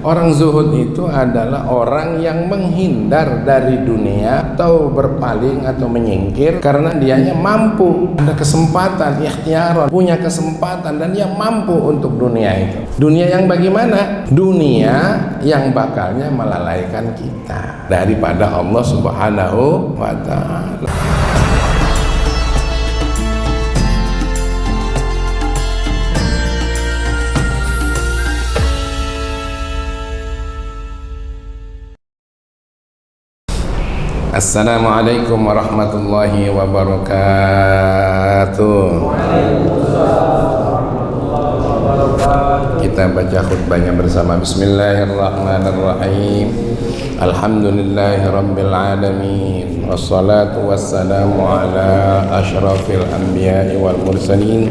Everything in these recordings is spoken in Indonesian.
Orang zuhud itu adalah orang yang menghindar dari dunia atau berpaling atau menyingkir karena dianya mampu, ada kesempatan, ikhtiar, punya kesempatan dan dia mampu untuk dunia itu. Dunia yang bagaimana? Dunia yang bakalnya melalaikan kita daripada Allah Subhanahu wa ta'ala. Assalamualaikum warahmatullahi wabarakatuh. Kita baca khutbahnya bersama. Bismillahirrahmanirrahim. Alhamdulillahirabbil alamin. Wassalatu wassalamu ala asyrafil anbiya'i wal mursalin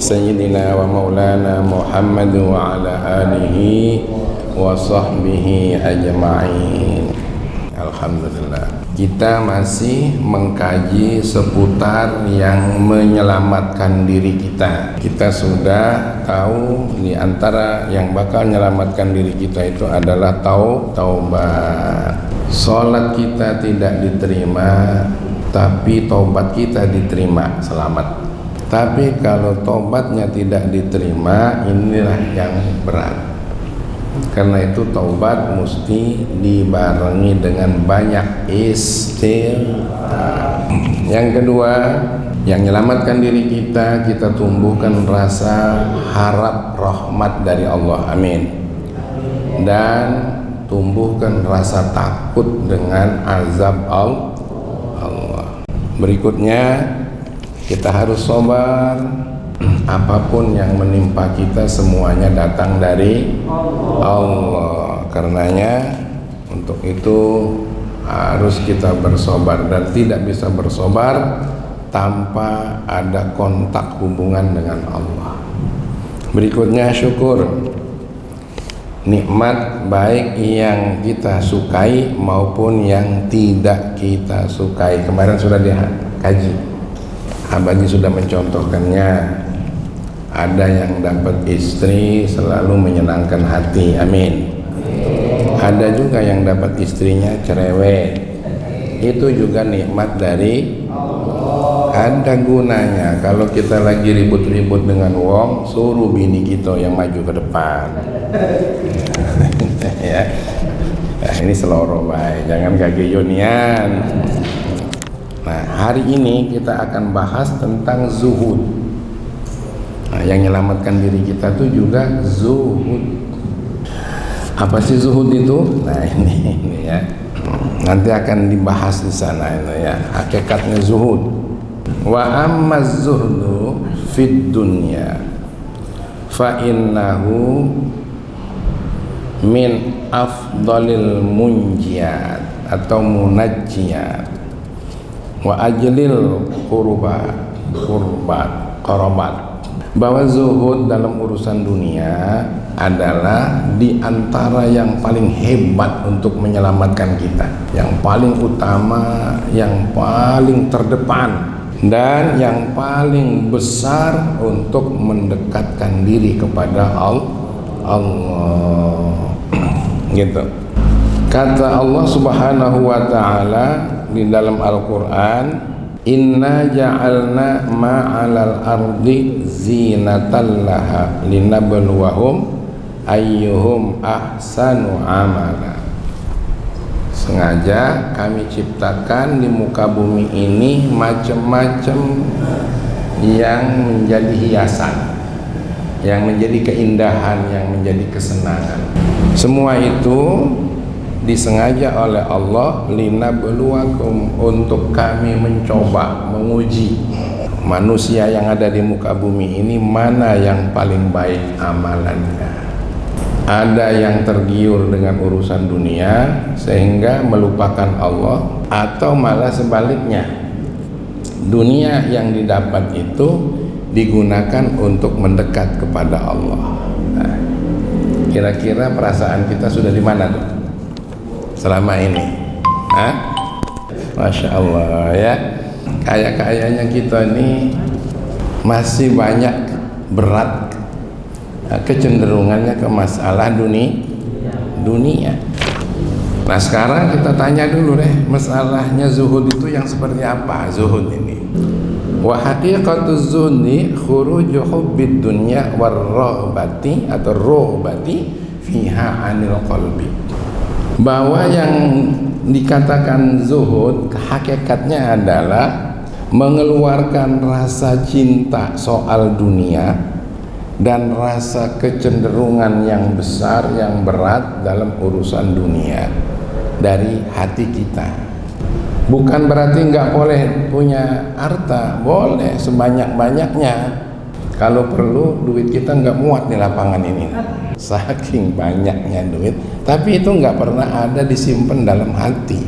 sayyidina wa maulana Muhammad wa ala alihi wa sahbihi ajma'in. Alhamdulillah. Kita masih mengkaji seputar yang menyelamatkan diri kita. Kita sudah tahu di antara yang bakal menyelamatkan diri kita itu adalah taubat. Salat kita tidak diterima, tapi taubat kita diterima, selamat. Tapi kalau taubatnya tidak diterima, inilah yang berat. Karena itu taubat mesti dibarengi dengan banyak istighfar. Yang kedua, yang menyelamatkan diri kita, kita tumbuhkan rasa harap rahmat dari Allah, amin. Dan tumbuhkan rasa takut dengan azab Allah. Berikutnya, kita harus sabar. Apapun yang menimpa kita semuanya datang dari Allah. Karenanya untuk itu harus kita bersabar dan tidak bisa bersabar tanpa ada kontak hubungan dengan Allah. Berikutnya syukur. Nikmat baik yang kita sukai maupun yang tidak kita sukai. Kemarin sudah dikaji. Abadi sudah mencontohkannya. Ada yang dapat istri selalu menyenangkan hati, amin. Ada juga yang dapat istrinya cerewet. Itu juga nikmat dari Allah. Ada gunanya. Kalau kita lagi ribut-ribut dengan wong, suruh bini kita yang maju ke depan. Ya. Nah, ini seloro baik, jangan kageyonian. Nah, hari ini kita akan bahas tentang zuhud. Nah, yang menyelamatkan diri kita tuh juga zuhud. Apa sih zuhud itu? Nah, ini ya. Nanti akan dibahas di sana ini ya. Hakikatnya zuhud. Wa amma zuhdu fid dunya fa innahu min afdalil munjiyat atau munajjiyat wa ajlil qurbat. Bahwa zuhud dalam urusan dunia adalah di antara yang paling hebat untuk menyelamatkan kita, yang paling utama, yang paling terdepan, dan yang paling besar untuk mendekatkan diri kepada Allah. Gitu. Kata Allah Subhanahu wa ta'ala di dalam Al-Qur'an, inna ja'alna ma'alal ardi zinatan laha linabluwahum ayyuhum ahsanu amala. Sengaja kami ciptakan di muka bumi ini macam-macam yang menjadi hiasan, yang menjadi keindahan, yang menjadi kesenangan. Semua itu disengaja oleh Allah linabluwakum, untuk kami mencoba, menguji manusia yang ada di muka bumi ini mana yang paling baik amalannya. Ada yang tergiur dengan urusan dunia sehingga melupakan Allah, atau malah sebaliknya, dunia yang didapat itu digunakan untuk mendekat kepada Allah. Nah, kira-kira perasaan kita sudah di mana tuh selama ini? Masya Allah ya. Kaya-kayanya kita ini masih banyak berat kecenderungannya ke masalah dunia. Nah sekarang kita tanya dulu deh, masalahnya zuhud itu yang seperti apa zuhud ini? Wa haqiqatuz zuhdi khuruju hubbid dunya warraghbati atau raghbati fiha 'anil qalbi. Bahwa yang dikatakan zuhud hakikatnya adalah mengeluarkan rasa cinta soal dunia dan rasa kecenderungan yang besar, yang berat dalam urusan dunia dari hati kita. Bukan berarti nggak boleh punya harta, boleh sebanyak-banyaknya. Kalau perlu duit kita nggak muat di lapangan ini, saking banyaknya duit, tapi itu nggak pernah ada disimpan dalam hati.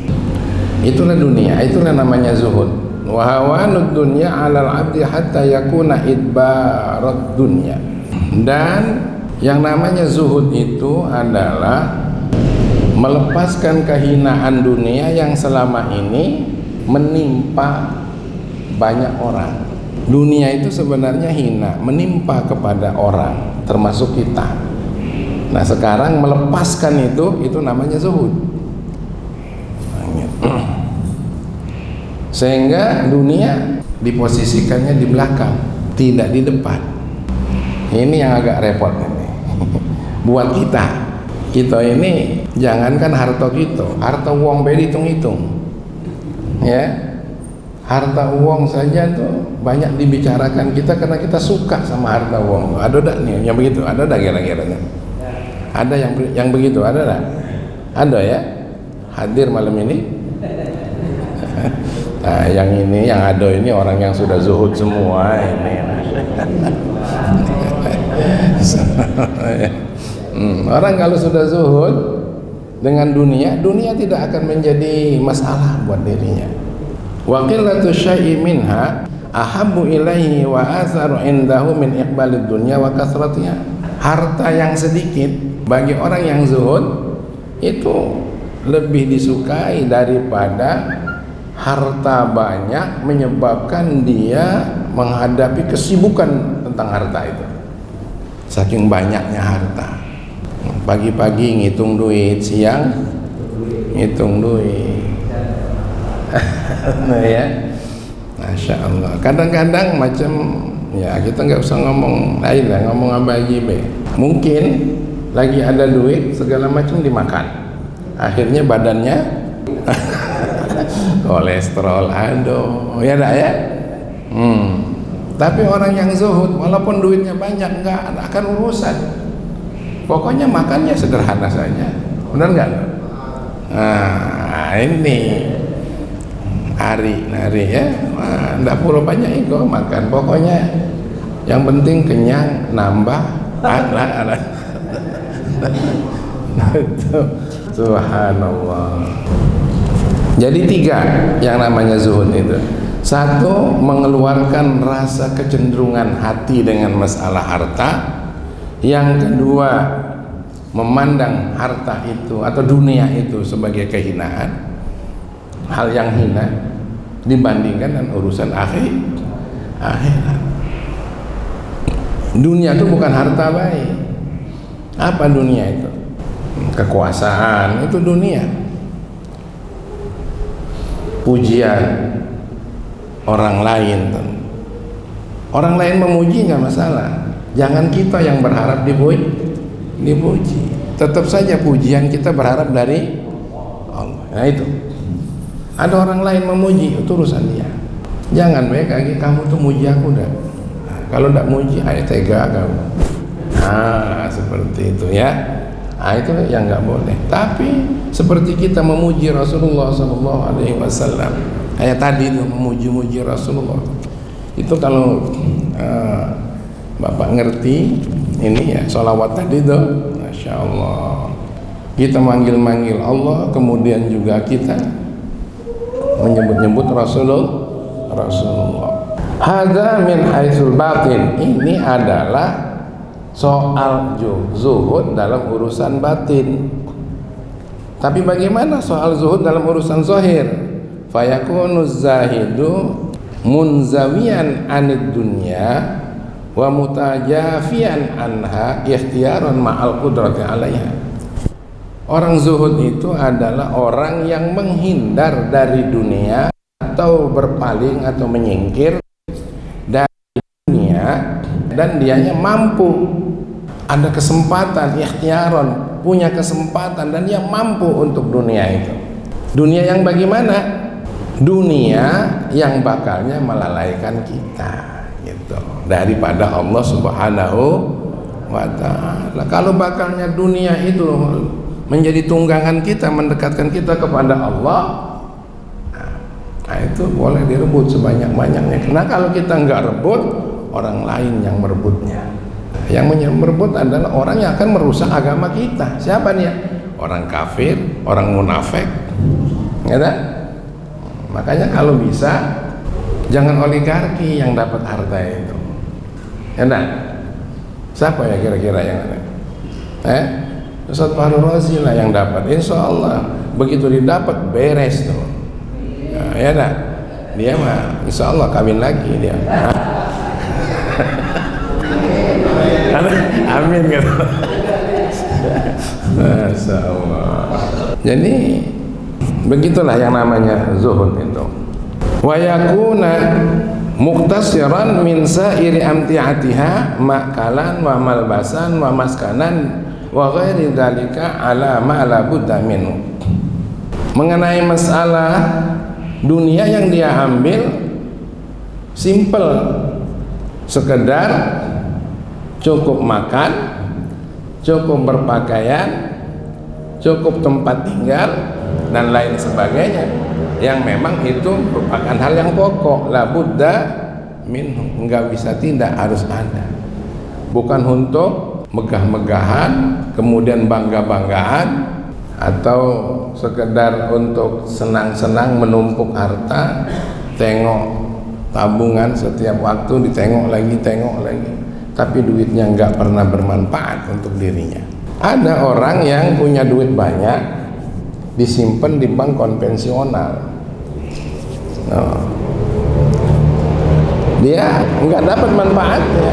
Itulah dunia, itulah namanya zuhud. Wa hawanud dunya 'alal 'abdi hatta yakuna idbarat dunya. Dan yang namanya zuhud itu adalah melepaskan kehinaan dunia yang selama ini menimpa banyak orang. Dunia itu sebenarnya hina, menimpa kepada orang, termasuk kita. Nah sekarang melepaskan itu namanya zuhud. Sehingga dunia diposisikannya di belakang, tidak di depan. Ini yang agak repot ini buat kita. Kita ini jangankan harta kita, harta uang be dihitung-hitung, ya. Harta uang saja tuh banyak dibicarakan kita karena kita suka sama harta uang. Ada tak nih yang begitu? Ada tak kira-kira? Ada yang begitu? Ada tak? Ada ya? Hadir malam ini? Nah, yang ini, yang ada ini orang yang sudah zuhud semua ini. Orang kalau sudah zuhud dengan dunia tidak akan menjadi masalah buat dirinya. Wa qillatu syai'in minha ahabbu ilaihi wa atharu indahu min iqbalid dunya wa kasratiha. Harta yang sedikit bagi orang yang zuhud itu lebih disukai daripada harta banyak, menyebabkan dia menghadapi kesibukan tentang harta itu. Saking banyaknya harta. Pagi-pagi ngitung duit, siang ngitung duit. Nah ya, Masya Allah. Kadang-kadang macam ya kita nggak usah ngomong lain lah, ngomong apa aja be. Mungkin lagi ada duit segala macam dimakan, akhirnya badannya kolesterol aduh, ya dah ya. Tapi orang yang zuhud walaupun duitnya banyak nggak akan urusan. Pokoknya makannya sederhana saja, benar nggak? Nah ini nari ya, nggak perlu banyak itu makan. Pokoknya yang penting kenyang, nambah, ala. Subhanallah. Jadi 3 yang namanya zuhud itu. 1, mengeluarkan rasa kecenderungan hati dengan masalah harta. Yang kedua, memandang harta itu atau dunia itu sebagai kehinaan, hal yang hina dibandingkan dengan urusan akhirat. Dunia itu bukan harta baik. Apa dunia itu? Kekuasaan itu dunia. Pujian orang lain, orang lain memuji nggak masalah. Jangan kita yang berharap dipuji. Tetap saja pujian kita berharap dari Allah. Nah itu. Ada orang lain memuji, itu urusan dia. Jangan kayak kamu tuh muji aku dah. Nah, kalau tidak muji, ayo tega kamu. Nah seperti itu ya. Nah itu yang nggak boleh. Tapi seperti kita memuji Rasulullah SAW, kayak tadi itu memuji Rasulullah. Itu kalau Bapak ngerti ini ya, sholawat tadi tuh, Masya Allah. Kita manggil Allah, kemudian juga kita menyebut Rasulullah. Hadza min haitsul batin. Ini adalah soal zuhud dalam urusan batin. Tapi bagaimana soal zuhud dalam urusan zahir? Fayakunu zahidu munzawiyan anid dunya wa mutajafian anha ikhtiyaran ma'al qudrati alaiha. Orang zuhud itu adalah orang yang menghindar dari dunia atau berpaling atau menyingkir dari dunia, dan dianya mampu, ada kesempatan, ikhtiaron, punya kesempatan, dan dia mampu untuk dunia itu. Dunia yang bagaimana? Dunia yang bakalnya melalaikan kita gitu daripada Allah Subhanahu wa ta'ala. Kalau bakalnya dunia itu menjadi tunggangan kita, mendekatkan kita kepada Allah, nah itu boleh direbut sebanyak-banyaknya. Karena kalau kita nggak rebut, orang lain yang merebutnya. Yang merebut adalah orang yang akan merusak agama kita. Siapa dia? Orang kafir, orang munafik, ya tak? Makanya kalau bisa jangan oligarki yang dapat harta itu, ya tak? Siapa ya kira-kira yang ada? Ustaz Fahru Razi lah yang dapat. Insya Allah begitu didapat beres tuh, ya tak? Dia mah insya Allah kawin lagi dia. Amin gitu. Masya Allah. Jadi begitulah yang namanya zuhud itu. Wa yakuna muktasiran min sa'iri amti'atiha makalan wa malbasan wa maskanan wa ghairi dzalika ala ma la budda minhu. Mengenai masalah dunia yang dia ambil simple, sekedar cukup makan, cukup berpakaian, cukup tempat tinggal dan lain sebagainya, yang memang itu merupakan hal yang pokok, la budda minhu, enggak bisa tidak, harus ada. Bukan untuk megah-megahan, kemudian bangga-banggaan, atau sekedar untuk senang-senang menumpuk harta, tengok tabungan setiap waktu, ditengok lagi, tengok lagi, tapi duitnya enggak pernah bermanfaat untuk dirinya. Ada orang yang punya duit banyak disimpan di bank konvensional. Dia nggak dapat manfaatnya,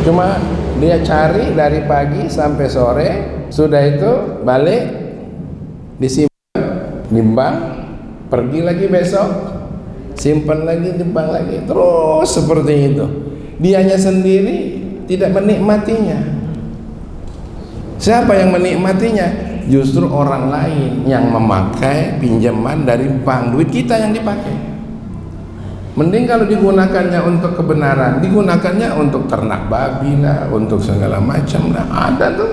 cuma dia cari dari pagi sampai sore, sudah itu balik disimpan di bank, pergi lagi besok simpan lagi di bank lagi, terus seperti itu. Dianya sendiri tidak menikmatinya. Siapa yang menikmatinya? Justru orang lain yang memakai pinjaman dari bank, duit kita yang dipakai. Mending kalau digunakannya untuk kebenaran, digunakannya untuk ternak babi lah, untuk segala macam lah, ada tuh.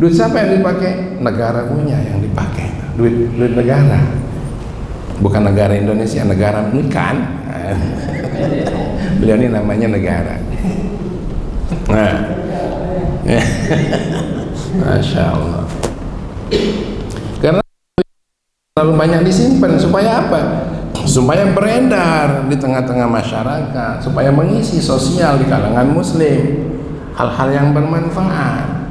Duit siapa yang dipakai? Negara punya yang dipakai, duit negara, bukan negara Indonesia, negara ini kan. Beliau ini namanya negara. Nah, Masya Allah. Karena terlalu banyak disimpan, supaya apa? Supaya beredar di tengah-tengah masyarakat, supaya mengisi sosial di kalangan muslim, hal-hal yang bermanfaat.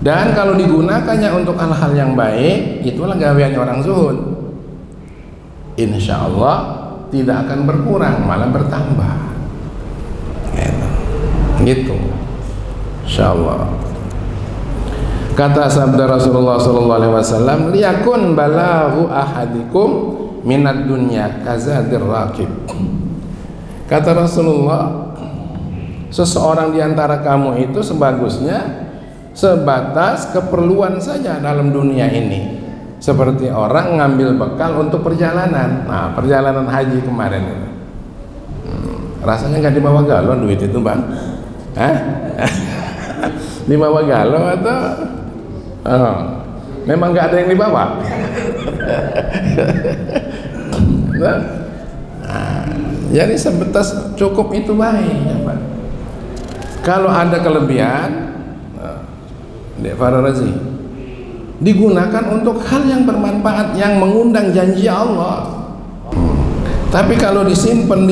Dan kalau digunakannya untuk hal-hal yang baik, itulah gaweannya orang zuhud. Insya Allah tidak akan berkurang, malah bertambah. Gitu. Insya Allah. Kata sabda Rasulullah SAW, liyakun balaghu ahadikum minad dunya kazadir raqib. Kata Rasulullah, seseorang di antara kamu itu sebagusnya sebatas keperluan saja dalam dunia ini, seperti orang ngambil bekal untuk perjalanan. Nah, perjalanan haji kemarin itu, rasanya nggak dibawa galon duit itu, Bang? Hah? Dibawa galon atau memang nggak ada yang dibawa? Nah, jadi sebatas cukup itu baik, ya, Pak. Kalau ada kelebihan, Dek Fahru Razi, digunakan untuk hal yang bermanfaat, yang mengundang janji Allah. Tapi kalau disimpan,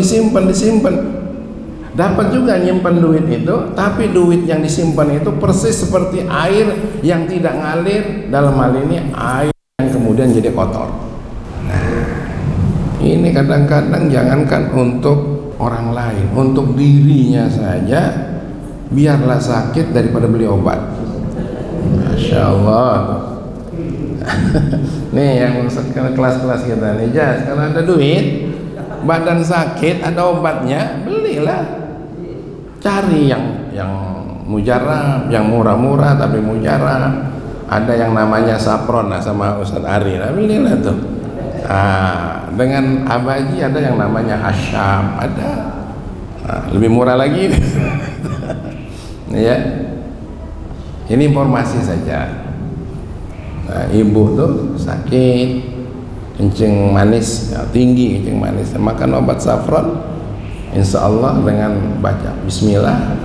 dapat juga nyimpan duit itu, tapi duit yang disimpan itu persis seperti air yang tidak ngalir, dalam hal ini air yang kemudian jadi kotor. Nah, ini kadang-kadang jangankan untuk orang lain, untuk dirinya saja biarlah sakit daripada beli obat. Masya Masya Allah. Nih yang kelas-kelas kita nih, Jas, kalau ada duit, badan sakit, ada obatnya, belilah. Cari yang mujarab, yang murah-murah tapi mujarab. Ada yang namanya Sapron sama Ustaz Ari, nah belilah tuh. Dengan Abaji ada yang namanya Asyam, ada. Lebih murah lagi. Ya. Ini informasi saja. Ibu tuh sakit, kencing manis tinggi, kencing manis, makan obat Safron, insya Allah dengan baca Bismillah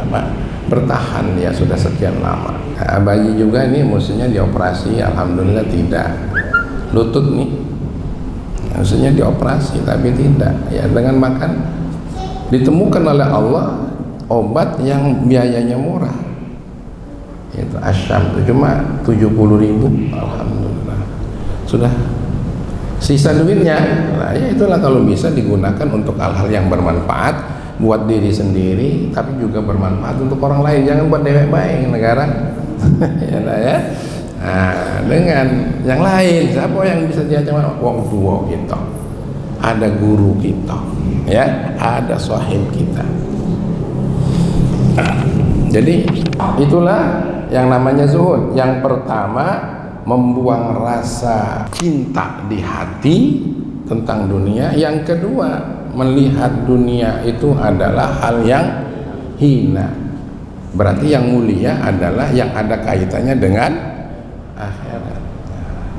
bertahan dia sudah sekian lama. Bayi juga ini maksudnya dioperasi, alhamdulillah tidak. Lutut nih maksudnya dioperasi tapi tidak, ya dengan makan ditemukan oleh Allah obat yang biayanya murah, itu Asyam itu cuma 70.000, alhamdulillah sudah. Sisa duitnya, nah ya itulah kalau bisa digunakan untuk hal-hal yang bermanfaat buat diri sendiri, tapi juga bermanfaat untuk orang lain. Jangan buat dewek baik negara. Ya. Nah, dengan yang lain, siapa yang bisa diajak? Wong tua kita, ada guru kita, ya, ada sahib kita. Jadi itulah yang namanya zuhud. Yang pertama, membuang rasa cinta di hati tentang dunia. Yang kedua, melihat dunia itu adalah hal yang hina. Berarti yang mulia adalah yang ada kaitannya dengan akhirat.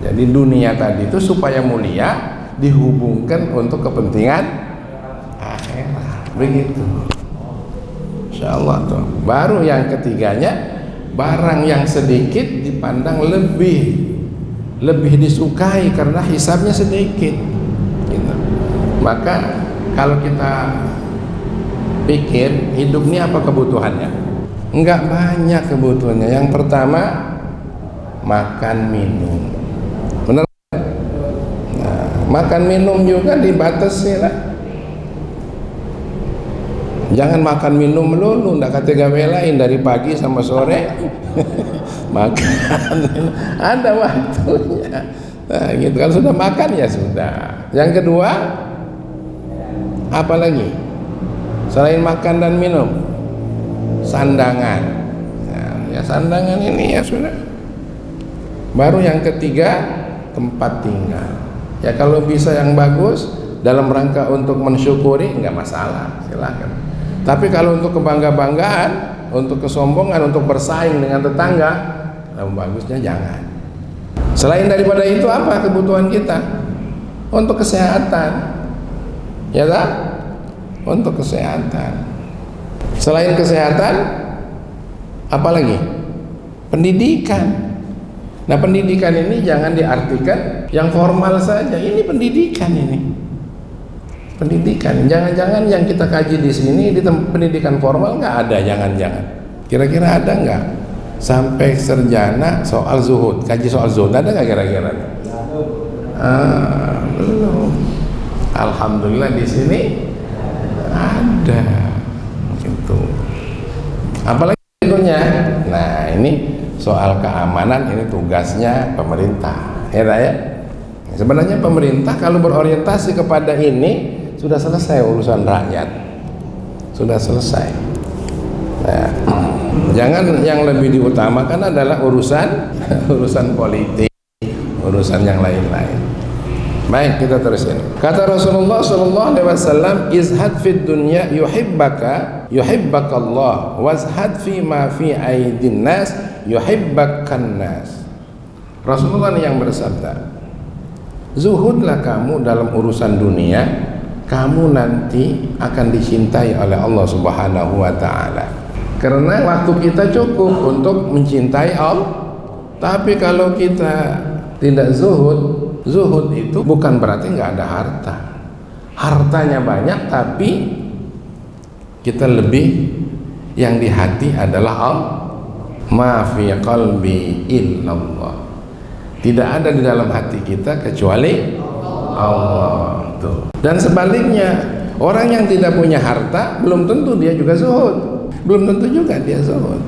Jadi dunia tadi itu supaya mulia dihubungkan untuk kepentingan akhirat. Begitu. Insyaallah tuh. Baru yang ketiganya, barang yang sedikit dipandang lebih disukai karena hisabnya sedikit. Gitu. Maka kalau kita pikir hidup ini apa kebutuhannya? Enggak banyak kebutuhannya. Yang pertama makan minum. Benar? Nah, makan minum juga dibatasi lah. Jangan makan minum melulu, ndak kata gawelain dari pagi sama sore. Makan ada waktunya. Nah, gitu. Kalau sudah makan ya sudah. Yang kedua, apa lagi? Selain makan dan minum, sandangan. Nah, ya sandangan ini ya sudah. Baru yang ketiga, tempat tinggal. Ya kalau bisa yang bagus dalam rangka untuk mensyukuri enggak masalah, silakan. Tapi kalau untuk kebangga-banggaan, untuk kesombongan, untuk bersaing dengan tetangga, bagusnya jangan. Selain daripada itu apa kebutuhan kita? Untuk kesehatan, ya tak? Untuk kesehatan. Selain kesehatan, apa lagi? Pendidikan. Nah pendidikan ini jangan diartikan yang formal saja. Ini pendidikan ini. Pendidikan, jangan-jangan yang kita kaji di sini di pendidikan formal nggak ada, jangan-jangan. Kira-kira ada nggak? Sampai sarjana soal zuhud, kaji soal zuhud ada nggak kira-kira? Belum. Alhamdulillah di sini ada. Gitu. Apalagi berikutnya? Nah ini soal keamanan, ini tugasnya pemerintah. Ya. Sebenarnya pemerintah kalau berorientasi kepada ini sudah selesai urusan rakyat, sudah selesai. Nah, jangan yang lebih diutamakan adalah urusan politik, urusan yang lain-lain. Baik, kita terusin. Kata Rasulullah sallallahu alaihi wasallam, izhad fid dunya yuhibbaka Allah, wazhad fi ma fi aidin nas yuhibbakan nas. Rasulullah yang bersabda, zuhudlah kamu dalam urusan dunia, kamu nanti akan dicintai oleh Allah Subhanahu wa ta'ala. Karena waktu kita cukup untuk mencintai Allah. Tapi kalau kita tidak zuhud itu bukan berarti nggak ada harta. Hartanya banyak tapi kita lebih yang di hati adalah Allah. Ma fi qalbi illallah. Tidak ada di dalam hati kita kecuali Allah. Tuh. Dan sebaliknya, orang yang tidak punya harta belum tentu dia juga zuhud, belum tentu juga dia zuhud.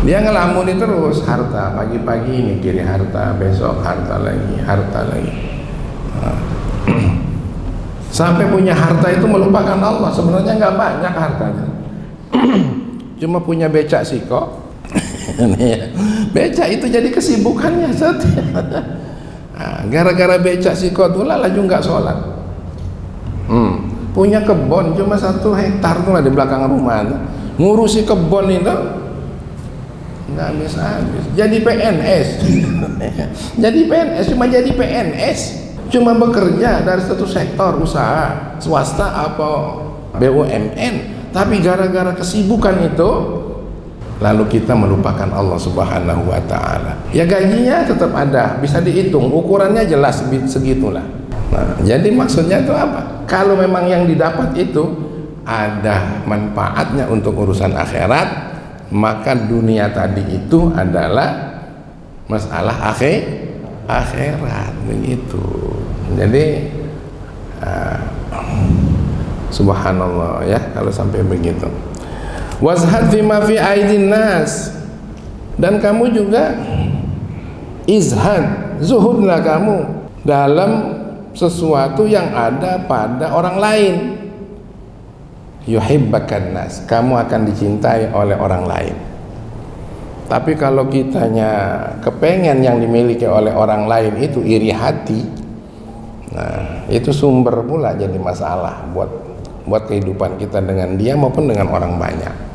Dia ngelamuni terus harta, pagi-pagi mikirin harta, besok harta lagi, harta lagi. Sampai punya harta itu melupakan Allah. Sebenarnya nggak banyak hartanya, cuma punya becak siko. Becak itu jadi kesibukannya. Gara-gara becak siko tuh laju nggak sholat. Punya kebun cuma 1 hektar tuh lah di belakang rumah, ngurusi kebun itu nggak habis-habis. Jadi PNS jadi PNS, cuma bekerja dari satu sektor usaha swasta apa BUMN, tapi gara-gara kesibukan itu lalu kita melupakan Allah Subhanahu wa ta'ala. Ya gajinya tetap ada, bisa dihitung, ukurannya jelas segitulah. Nah, jadi maksudnya itu apa? Kalau memang yang didapat itu ada manfaatnya untuk urusan akhirat, maka dunia tadi itu adalah masalah akhirat begitu. Jadi subhanallah ya kalau sampai begitu. Wazhad fima fi aidin nas, dan kamu juga izhad, zuhudlah kamu dalam sesuatu yang ada pada orang lain. Yuhibbakan nas, kamu akan dicintai oleh orang lain. Tapi kalau kitanya kepengen yang dimiliki oleh orang lain itu iri hati, nah itu sumber pula jadi masalah buat kehidupan kita dengan dia maupun dengan orang banyak.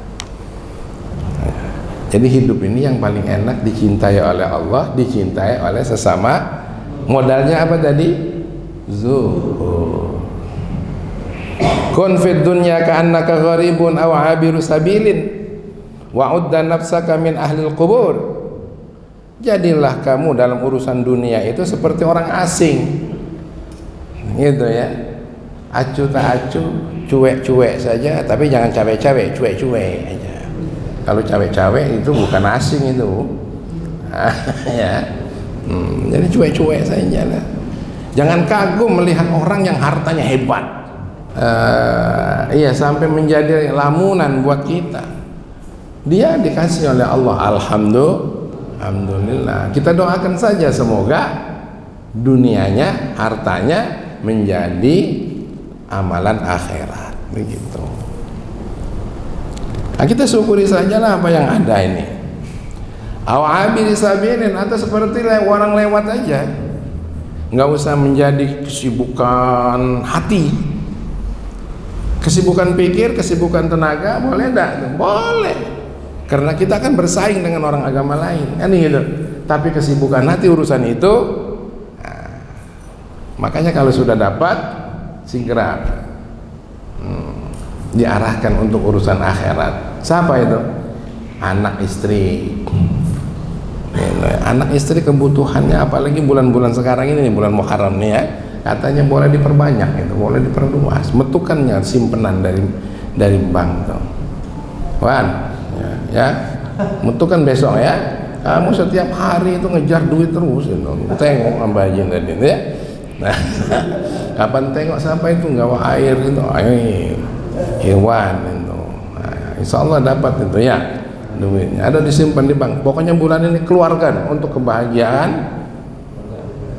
Jadi hidup ini yang paling enak dicintai oleh Allah, dicintai oleh sesama. Modalnya apa tadi? Zuhud. Kun fid dunya ka'annaka gharibun aw 'abiru sabilin wa'udda nafsaka min ahlil qubur. Jadilah kamu dalam urusan dunia itu seperti orang asing, gitu ya. Acuh tak acuh, cuek-cuek saja, tapi jangan cawe-cawe, cuek-cuek aja. Kalau cawe-cawe itu bukan asing itu. Ya. Jadi cuek-cuek saja lah. Jangan kagum melihat orang yang hartanya hebat. Iya, sampai menjadi lamunan buat kita. Dia dikasih oleh Allah, alhamdulillah. Kita doakan saja semoga dunianya, hartanya menjadi amalan akhirat begitu. Nah, kita syukuri sajalah apa yang ada ini. Awabiri sabirin, atau seperti orang lewat aja, nggak usah menjadi kesibukan hati. Kesibukan pikir, kesibukan tenaga boleh enggak? Boleh. Karena kita kan bersaing dengan orang agama lain, kan gitu. Tapi kesibukan hati urusan itu, makanya kalau sudah dapat segera diarahkan untuk urusan akhirat. Siapa itu? Anak istri. Anak istri kebutuhannya, apalagi bulan-bulan sekarang ini, bulan Muharram nih ya. Katanya boleh diperbanyak itu, boleh diperluas, metukannya simpenan dari bank tuh. Wan, ya, metukan besok ya. Kamu setiap hari itu ngejar duit terus, itu. Tengok Mbak Jin tadi, ya. Nah, kapan tengok siapa itu nggak air itu, hewan itu. Nah, insya Allah dapat itu ya duitnya. Ada disimpan di bank. Pokoknya bulan ini keluarkan untuk kebahagiaan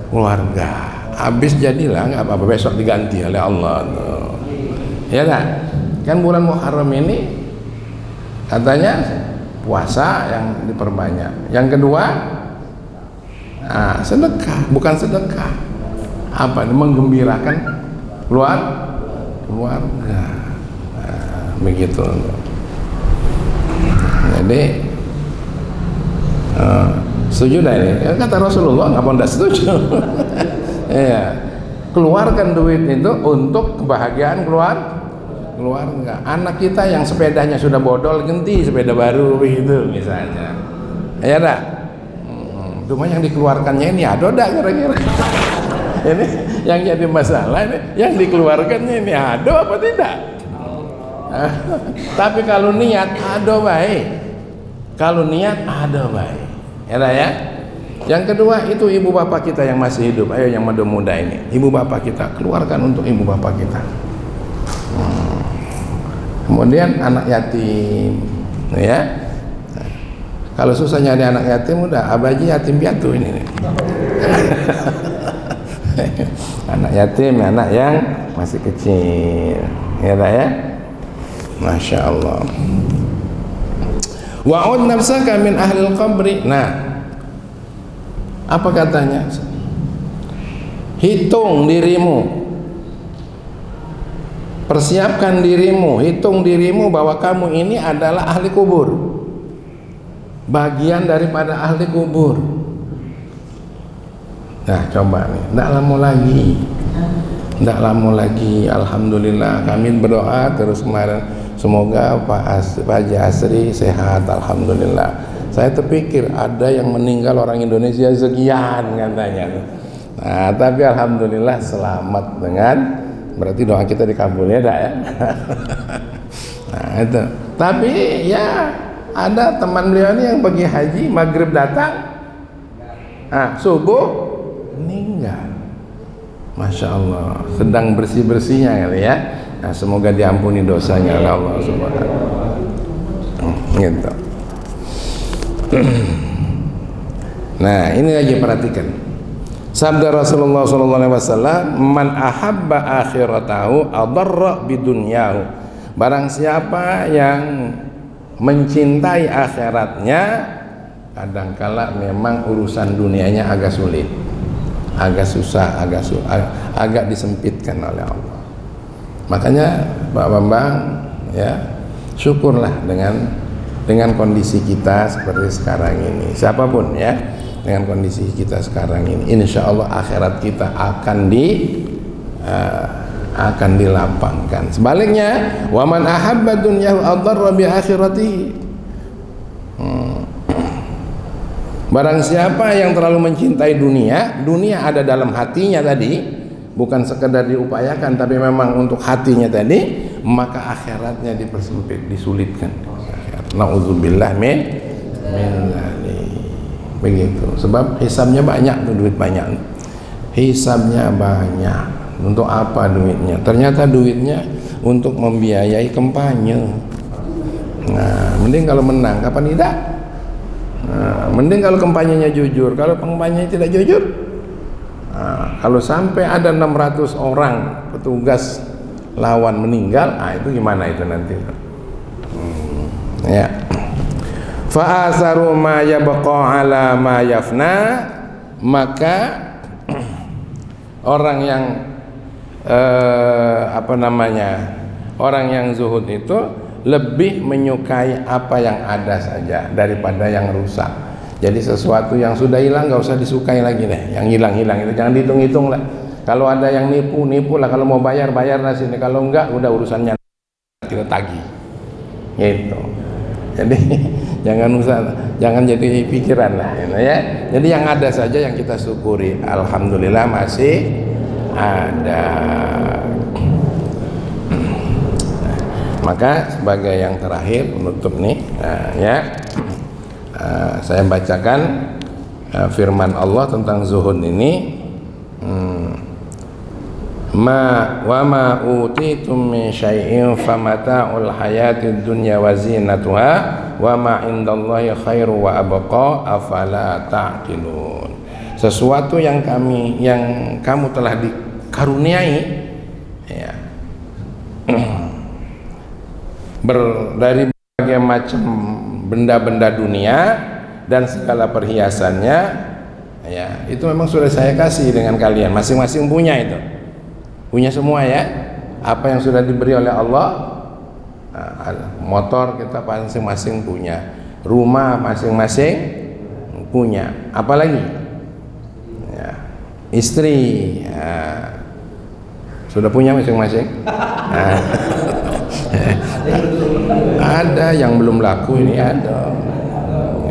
keluarga. Habis jadilah nggak apa-apa, besok diganti oleh Allah tuh. Ya kan bulan Muharram ini katanya puasa yang diperbanyak. Yang kedua sedekah, bukan sedekah apa ini, menggembirakan keluarga. Begitu. Jadi setuju dah ini. Kata Rasulullah, ngapa ndak setuju? Ya, keluarkan duit itu untuk kebahagiaan keluarga. Anak kita yang sepedanya sudah bodol, ganti sepeda baru begitu misalnya. Ya dah. Cuma yang dikeluarkannya ini ada dak kira-kira? Ini yang jadi masalah ini, yang dikeluarkannya ini ada apa tidak? Tapi kalau niat ada baik. Kalau niat ada baik. Ya dah ya. Yang kedua itu ibu bapak kita yang masih hidup, ayo yang muda-muda ini, ibu bapak kita, keluarkan untuk ibu bapak kita. Kemudian anak yatim, ya, Kalau susah nyari anak yatim, udah abaji yatim piatu ini nih. Anak yatim, anak yang masih kecil, ya tak ya? Masya Allah. Wa'ud nafsaka min ahlil qabri. Nah, apa katanya? Hitung dirimu, persiapkan dirimu, hitung dirimu bahwa kamu ini adalah ahli kubur, bagian daripada ahli kubur. Nah coba nih, tidak lama lagi, alhamdulillah kami berdoa terus kemarin, semoga Pak Haji Asri sehat, alhamdulillah. Saya terpikir ada yang meninggal orang Indonesia sekian katanya. Nah tapi alhamdulillah selamat, dengan berarti doa kita dikabul ya dak ya. Nah itu, tapi ya ada teman beliau ini yang pergi haji, maghrib datang, subuh meninggal. Masya Allah, sedang bersih-bersihnya kali ya. Nah semoga diampuni dosanya oleh Allah Subhanahu. Gitu. Nah ini lagi perhatikan sabda Rasulullah SAW, man ahabba akhiratahu adarra bidunyahu. Barang siapa yang mencintai akhiratnya, kadangkala memang urusan dunianya agak sulit, agak susah, agak disempitkan oleh Allah. Makanya Pak Bambang ya, syukurlah dengan kondisi kita seperti sekarang ini, siapapun ya, dengan kondisi kita sekarang ini, insya Allah akhirat kita akan dilapangkan. Sebaliknya, waman ahabba dunyahu adarra bi akhiratihi. Barang siapa yang terlalu mencintai dunia ada dalam hatinya tadi, bukan sekedar diupayakan tapi memang untuk hatinya tadi, maka akhiratnya dipersempit, disulitkan. Nauzubillah min dzalik. Begitu. Sebab hisabnya banyak tuh, duit banyak. Hisabnya banyak. Untuk apa duitnya? Ternyata duitnya untuk membiayai kampanye. Nah, mending kalau menang, kapan tidak? Nah, mending kalau kampanyenya jujur. Kalau kampanyenya tidak jujur, kalau sampai ada 600 orang petugas lawan meninggal, itu gimana itu nanti? Ya. Fa'asaru ma yabqa ala ma yafna, maka orang yang orang yang zuhud itu lebih menyukai apa yang ada saja daripada yang rusak. Jadi sesuatu yang sudah hilang nggak usah disukai lagi deh, yang hilang-hilang itu jangan dihitung-hitung lah. Kalau ada yang nipu lah, kalau mau bayar lah sini, kalau enggak udah urusannya kita tagih gitu. Jadi jangan jadi pikiran lah ya. Jadi yang ada saja yang kita syukuri, alhamdulillah masih ada. Maka sebagai yang terakhir menutup nih, saya bacakan firman Allah tentang zuhud ini. Wa ma utitum min syai'in famata'ul hayatid dunya wa zinatuha wa ma indallahi khairu wa abqa afala ta'qilun. Sesuatu yang kamu telah dikaruniai ya, dari berbagai macam benda-benda dunia dan segala perhiasannya ya, itu memang sudah saya kasih dengan kalian, masing-masing punya itu. Punya semua ya, apa yang sudah diberi oleh Allah. Motor kita masing-masing punya, rumah masing-masing punya, apalagi ya, istri ya, sudah punya masing-masing. Ada yang belum laku ini, ada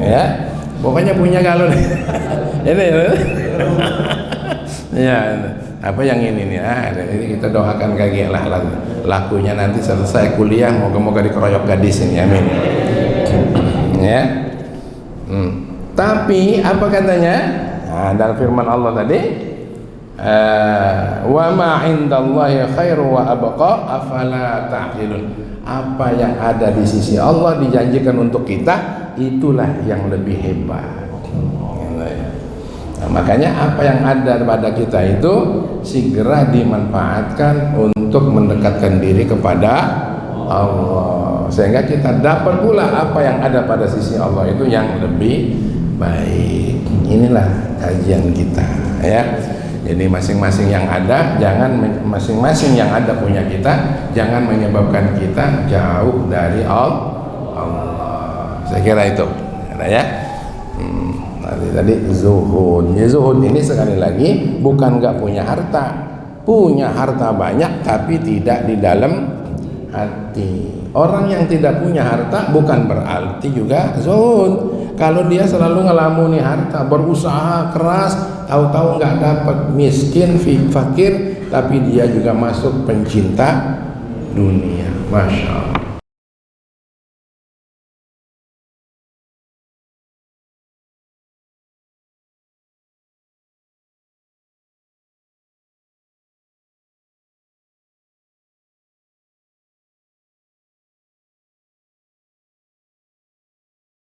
ya, pokoknya punya kalau ini ya. Apa yang ini nih, ini kita doakan kaki lah lakunya nanti selesai kuliah, moga-moga dikeroyok gadis ini, amin ya. Tapi apa katanya dalam firman Allah tadi, wa ma indallahi khairu wa abqa afala ta'qilun. Apa yang ada di sisi Allah dijanjikan untuk kita, itulah yang lebih hebat. Nah, makanya apa yang ada pada kita itu segera dimanfaatkan untuk mendekatkan diri kepada Allah, sehingga kita dapat pula apa yang ada pada sisi Allah itu yang lebih baik. Inilah kajian kita, ya. Jadi masing-masing yang ada, masing-masing yang ada punya kita, jangan menyebabkan kita jauh dari Allah. Saya kira itu, ya. Tadi zuhud. Ya, zuhud ini sekali lagi bukan nggak punya harta banyak tapi tidak di dalam hati. Orang yang tidak punya harta bukan berarti juga zuhud. Kalau dia selalu ngelamuni harta, berusaha keras, tahu-tahu nggak dapat, miskin, fakir, tapi dia juga masuk pencinta dunia. Masya Allah.